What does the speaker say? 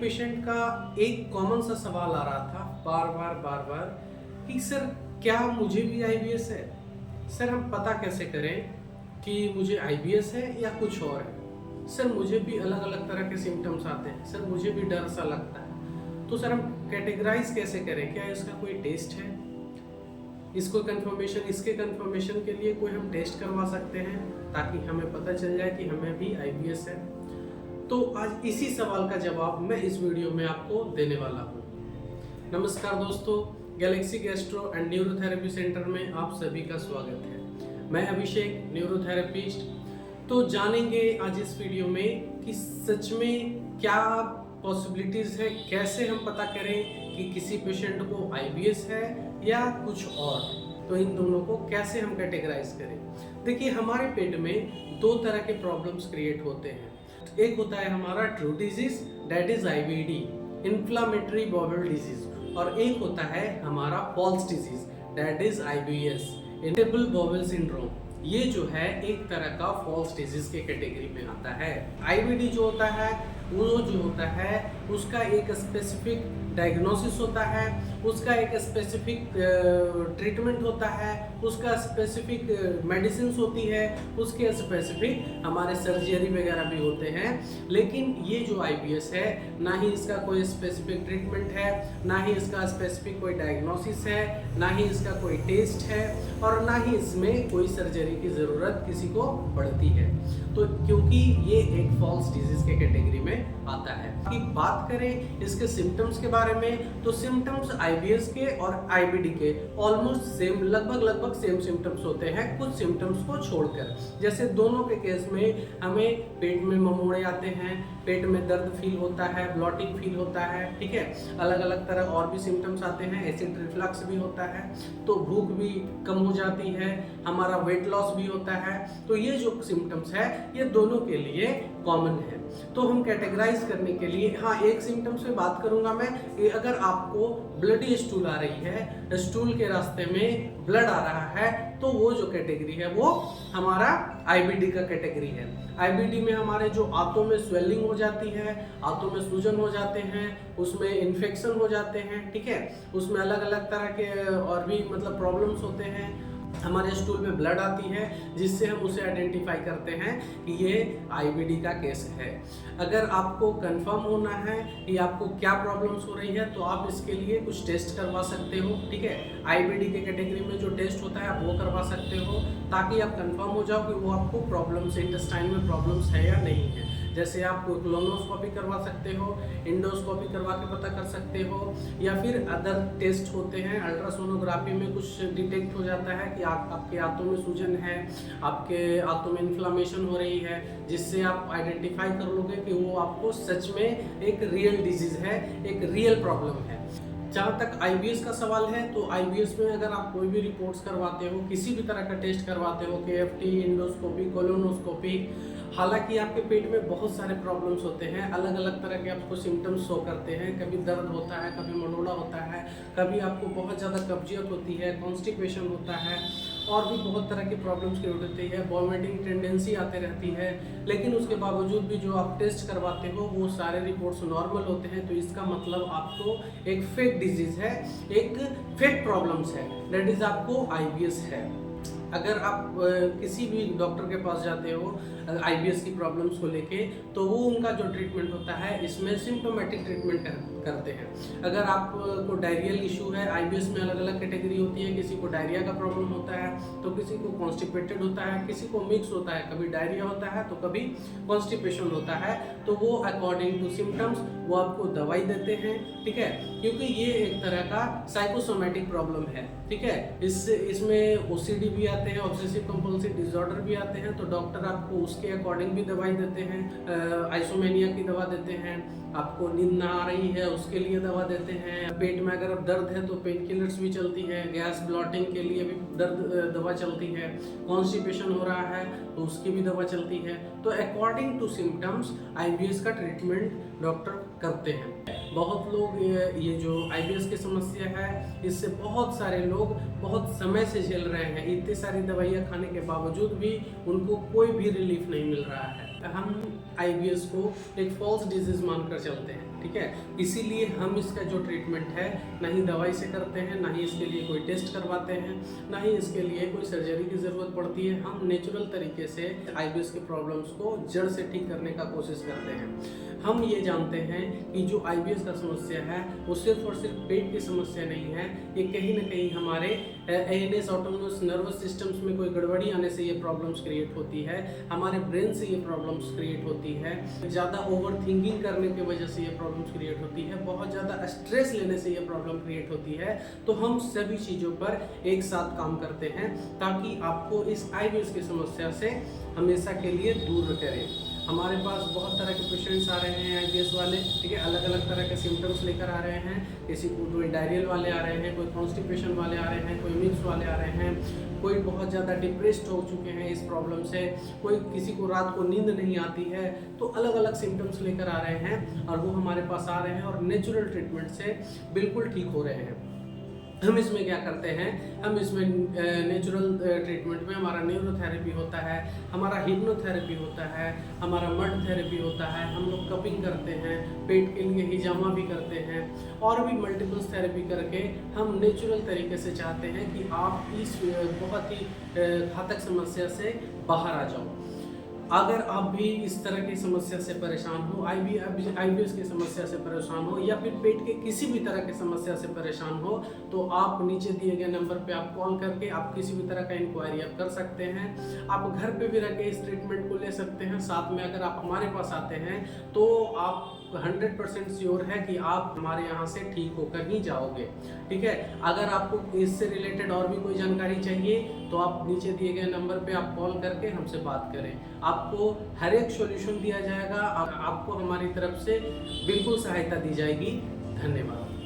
Patient का एक common सा सवाल आ रहा था बार बार कि सर क्या मुझे भी आईबीएस है। सर हम पता कैसे करें कि मुझे आईबीएस है या कुछ और है। सर मुझे भी अलग अलग तरह के सिम्टम्स आते हैं। सर मुझे भी डर सा लगता है। तो सर हम कैटेगराइज कैसे करें, क्या इसका कोई टेस्ट है, इसको कंफर्मेशन, इसके कंफर्मेशन के लिए कोई हम टेस्ट करवा सकते हैं ताकि हमें पता चल जाए कि हमें भी आईबीएस है। तो आज इसी सवाल का जवाब मैं इस वीडियो में आपको देने वाला हूँ। नमस्कार दोस्तों, Galaxy gastro and neurotherapy centre में आप सभी का स्वागत है। मैं अभिषेक, न्यूरोथेरेपिस्ट। तो जानेंगे आज इस वीडियो में कि सच में क्या पॉसिबिलिटीज है, कैसे हम पता करें कि किसी पेशेंट को आईबीएस है या कुछ और। तो इन दोनों को कैसे हम कैटेगराइज करें। देखिए, हमारे पेट में दो तरह के प्रॉब्लम्स क्रिएट होते हैं। एक होता है हमारा true disease, that is IBD, inflammatory bowel disease, और एक होता है हमारा false disease, that is IBS, irritable bowel syndrome. ये जो है एक तरह का फॉल्स डिजीज के कैटेगरी में आता है। आईबीडी जो होता है वो जो होता है उसका एक स्पेसिफिक डायग्नोसिस होता है, उसका एक स्पेसिफिक ट्रीटमेंट होता है, उसका स्पेसिफिक मेडिसिन होती है, उसके स्पेसिफिक हमारे सर्जरी वगैरह भी होते हैं। लेकिन ये जो आईबीएस है, ना ही इसका कोई स्पेसिफिक ट्रीटमेंट है, ना ही इसका स्पेसिफिक कोई डायग्नोसिस है, ना ही इसका कोई टेस्ट है, और ना ही इसमें कोई सर्जरी की ज़रूरत किसी को पड़ती है। तो क्योंकि ये एक फॉल्स डिजीज के कैटेगरी में आता है। कि बात करें इसके सिम्टम्स के बारे में, तो सिम्टम्स आईबीएस के और आईबीडी के ऑलमोस्ट सेम, लगभग सेम सिम्टम्स होते हैं, कुछ सिम्टम्स को छोड़कर। जैसे दोनों के केस में हमें पेट में ममोड़े आते हैं, पेट में दर्द फील होता है, ब्लॉटिंग फील होता है, ठीक है। अलग अलग तरह और भी सिम्टम्स आते हैं, एसिड रिफ्लक्स भी होता है, तो भूख भी कम हो जाती है, हमारा वेट लॉस भी होता है। तो ये जो सिम्टम्स है ये दोनों के लिए कॉमन है। तो हम कैटेगराइज करने के लिए, हाँ, एक सिम्टम्स पे बात करूंगा मैं। अगर आपको ब्लडी स्टूल आ रही है, स्टूल के रास्ते में ब्लड आ रहा है, तो वो जो कैटेगरी है वो हमारा आईबीडी का कैटेगरी है। आईबीडी में हमारे जो आंतों में स्वेलिंग हो जाती है, आंतों में सूजन हो जाते हैं, उसमें इन्फेक्शन हो जाते हैं, ठीक है। उसमें अलग अलग तरह के और भी मतलब प्रॉब्लम्स होते हैं। हमारे स्टूल में ब्लड आती है जिससे हम उसे आइडेंटिफाई करते हैं कि ये आईबीडी का केस है। अगर आपको कंफर्म होना है कि आपको क्या प्रॉब्लम्स हो रही है, तो आप इसके लिए कुछ टेस्ट करवा सकते हो, ठीक है। आईबीडी के कैटेगरी में जो टेस्ट होता है आप वो करवा सकते हो, ताकि आप कंफर्म हो जाओ कि वो आपको प्रॉब्लम्स, इंटेस्टाइन में प्रॉब्लम्स है या नहीं है। जैसे आप कोलोनोस्कोपी करवा सकते हो, इंडोस्कोपी करवा के पता कर सकते हो, या फिर अदर टेस्ट होते हैं। अल्ट्रासोनोग्राफी में कुछ डिटेक्ट हो जाता है कि आपके आंतों में सूजन है, आपके आंतों में इन्फ्लामेशन हो रही है, जिससे आप आइडेंटिफाई कर लोगे कि वो आपको सच में एक रियल डिजीज है, एक रियल प्रॉब्लम है। जहाँ तक आईबीएस का सवाल है, तो आईबीएस में अगर आप कोई भी रिपोर्ट्स करवाते हो, किसी भी तरह का टेस्ट करवाते हो, केएफटी, इंडोस्कोपी, कोलोनोस्कोपी, हालांकि आपके पेट में बहुत सारे प्रॉब्लम्स होते हैं, अलग अलग तरह के आपको सिम्टम्स शो करते हैं। कभी दर्द होता है, कभी मरोड़ा होता है, कभी आपको बहुत ज़्यादा कब्जियत होती है, कॉन्स्टिपेशन होता है, और भी बहुत तरह की प्रॉब्लम्स क्रिएट होती है, वॉमिटिंग टेंडेंसी आते रहती है। लेकिन उसके बावजूद भी जो आप टेस्ट करवाते हो वो सारे रिपोर्ट्स नॉर्मल होते हैं। तो इसका मतलब आपको एक फेक डिजीज है, एक फेक प्रॉब्लम्स है, दैट इज आपको आईबीएस है। अगर आप किसी भी डॉक्टर के पास जाते हो आईबीएस की प्रॉब्लम्स को लेके, तो वो उनका जो ट्रीटमेंट होता है इसमें सिम्टोमेटिक ट्रीटमेंट करते हैं। अगर आपको डायरियल इशू है, आईबीएस में अलग अलग कैटेगरी होती है, किसी को डायरिया का प्रॉब्लम होता है, तो किसी को कॉन्स्टिपेटेड होता है, किसी को मिक्स होता है, कभी डायरिया होता है तो कभी कॉन्स्टिपेशन होता है। तो वो अकॉर्डिंग टू सिम्टम्स वो आपको दवाई देते हैं, ठीक है, क्योंकि ये एक तरह का साइकोसोमेटिक प्रॉब्लम है, ठीक है। इसमें ओसीडी भी आते हैं, ऑब्सेसिव कंपल्सिव डिसऑर्डर भी आते हैं। तो डॉक्टर आपको उसके अकॉर्डिंग भी दवाई देते हैं, आइसोमेनिया की दवा देते हैं, आपको नींद ना आ रही है उसके लिए दवा देते हैं, पेट में अगर दर्द है तो पेन किलर्स भी चलती है, गैस ब्लॉटिंग के लिए भी दवा चलती है, कॉन्स्टिपेशन हो रहा है तो उसकी भी दवा चलती है। तो अकॉर्डिंग टू सिम्टम्स आईबीएस का ट्रीटमेंट डॉक्टर करते हैं। बहुत लोग ये जो आईबीएस की समस्या है इससे बहुत सारे लोग बहुत समय से झेल रहे हैं, इतनी सारी दवाइयाँ खाने के बावजूद भी उनको कोई भी रिलीफ नहीं मिल रहा है। हम आईबीएस को एक फॉल्स डिजीज मानकर चलते हैं। ठीक है। इसीलिए हम इसका जो ट्रीटमेंट है ना ही दवाई से करते हैं, ना ही इसके लिए कोई टेस्ट करवाते हैं, ना ही इसके लिए कोई सर्जरी की ज़रूरत पड़ती है। हम नेचुरल तरीके से आईबीएस के प्रॉब्लम्स को जड़ से ठीक करने का कोशिश करते हैं। हम ये जानते हैं कि जो आईबीएस का समस्या है वो सिर्फ और सिर्फ पेट की समस्या नहीं है, ये कहीं ना कहीं हमारे एएनएस ऑटोनोमस नर्वस सिस्टम्स में कोई गड़बड़ी आने से ये प्रॉब्लम्स क्रिएट होती है, हमारे ब्रेन से ये प्रॉब्लम्स क्रिएट होती है, ज़्यादा ओवर थिंकिंग करने की वजह से ये प्रॉब्लम्स क्रिएट होती है, बहुत ज़्यादा स्ट्रेस लेने से ये प्रॉब्लम क्रिएट होती है। तो हम सभी चीज़ों पर एक साथ काम करते हैं ताकि आपको इस आईबीएस की समस्या से हमेशा के लिए दूर करें। हमारे पास बहुत तरह के पेशेंट्स आ रहे हैं आईबीएस वाले, ठीक है, अलग अलग तरह के सिम्टम्स लेकर आ रहे हैं। किसी को कोई डायरियल वाले आ रहे हैं, कोई कॉन्स्टिपेशन वाले आ रहे हैं, कोई मिक्स वाले आ रहे हैं, कोई बहुत ज़्यादा डिप्रेस्ड हो चुके हैं इस प्रॉब्लम से, कोई किसी को रात को नींद नहीं आती है। तो अलग अलग सिम्टम्स लेकर आ रहे हैं और वो हमारे पास आ रहे हैं और नेचुरल ट्रीटमेंट से बिल्कुल ठीक हो रहे हैं। हम इसमें क्या करते हैं, हम इसमें नेचुरल ट्रीटमेंट में हमारा न्यूरोथेरेपी होता है, हमारा हिप्नोथेरेपी होता है, हमारा मड थेरेपी होता है, हम लोग कपिंग करते हैं, पेट के लिए हिजामा भी करते हैं और भी मल्टीपल्स थेरेपी करके हम नेचुरल तरीके से चाहते हैं कि आप इस बहुत ही घातक समस्या से बाहर आ जाओ। अगर आप भी इस तरह की समस्या से परेशान हो, आईबीएस की समस्या से परेशान हो या फिर पेट के किसी भी तरह की समस्या से परेशान हो, तो आप नीचे दिए गए नंबर पे आप कॉल करके आप किसी भी तरह का इंक्वायरी आप कर सकते हैं। आप घर पे भी रह के इस ट्रीटमेंट को ले सकते हैं। साथ में अगर आप हमारे पास आते हैं तो आप 100% श्योर है कि आप हमारे यहाँ से ठीक होकर ही जाओगे, ठीक है। अगर आपको इससे रिलेटेड और भी कोई जानकारी चाहिए तो आप नीचे दिए गए नंबर पे आप कॉल करके हमसे बात करें। आपको हर एक सॉल्यूशन दिया जाएगा, आपको हमारी तरफ से बिल्कुल सहायता दी जाएगी। धन्यवाद।